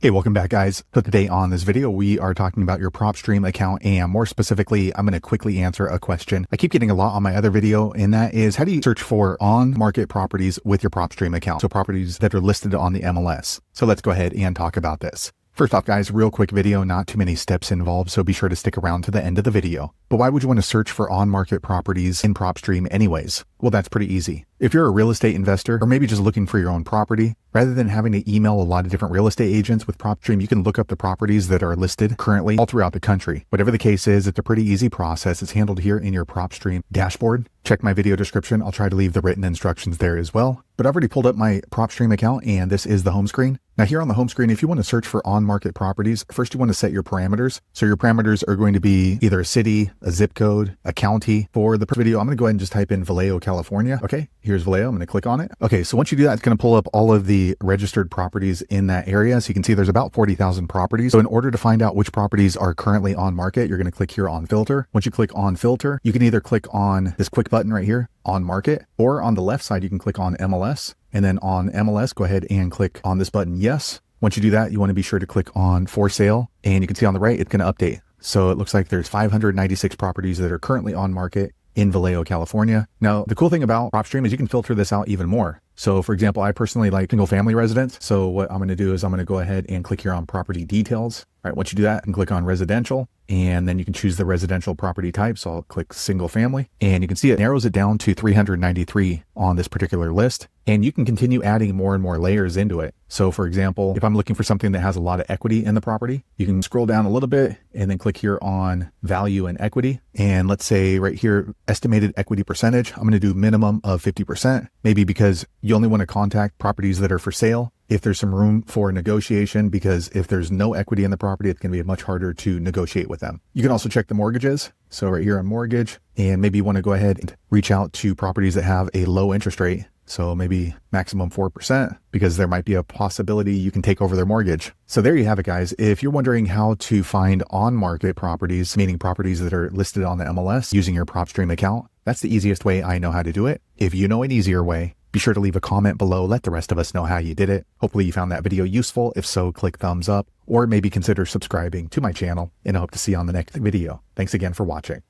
Hey, welcome back guys. So today on this video, we are talking about your PropStream account, and more specifically, I'm going to quickly answer a question I keep getting a lot on my other video, and that is, how do you search for on-market properties with your PropStream account? So properties that are listed on the MLS. So let's go ahead and talk about this. First off guys, real quick video, not too many steps involved, so be sure to stick around to the end of the video. But why would you want to search for on-market properties in PropStream anyways? Well, that's pretty easy. If you're a real estate investor, or maybe just looking for your own property, rather than having to email a lot of different real estate agents with PropStream, you can look up the properties that are listed currently all throughout the country. Whatever the case is, it's a pretty easy process. It's handled here in your PropStream dashboard. Check my video description. I'll try to leave the written instructions there as well. But I've already pulled up my PropStream account, and this is the home screen. Now here on the home screen, if you want to search for on-market properties, first you want to set your parameters. So your parameters are going to be either a city, a zip code, a county. For the video, I'm going to go ahead and just type in Vallejo, California. Okay, here's Vallejo. I'm going to click on it. Okay, so once you do that, it's going to pull up all of the registered properties in that area. So you can see there's about 40,000 properties. So in order to find out which properties are currently on market, you're going to click here on filter. Once you click on filter, you can either click on this quick button right here, on market, or on the left side, you can click on MLS. And then on MLS, go ahead and click on this button, yes. Once you do that, you want to be sure to click on for sale. And you can see on the right, it's going to update. So it looks like there's 596 properties that are currently on market in Vallejo, California. Now, the cool thing about PropStream is you can filter this out even more. So for example, I personally like single family residents. So what I'm going to do is I'm going to go ahead and click here on property details. All right, once you do that, you can click on residential, and then you can choose the residential property type. So I'll click single family, and you can see it narrows it down to 393 on this particular list. And you can continue adding more and more layers into it. So for example, if I'm looking for something that has a lot of equity in the property, you can scroll down a little bit and then click here on value and equity. And let's say right here, estimated equity percentage, I'm going to do minimum of 50%, maybe because you only want to contact properties that are for sale if there's some room for negotiation, because if there's no equity in the property, it's going to be much harder to negotiate with them. You can also check the mortgages. So right here on mortgage, and maybe you want to go ahead and reach out to properties that have a low interest rate. So maybe maximum 4%, because there might be a possibility you can take over their mortgage. So there you have it, guys. If you're wondering how to find on-market properties, meaning properties that are listed on the MLS using your PropStream account, that's the easiest way I know how to do it. If you know an easier way, be sure to leave a comment below. Let the rest of us know how you did it. Hopefully you found that video useful. If so, click thumbs up, or maybe consider subscribing to my channel, and I hope to see you on the next video. Thanks again for watching.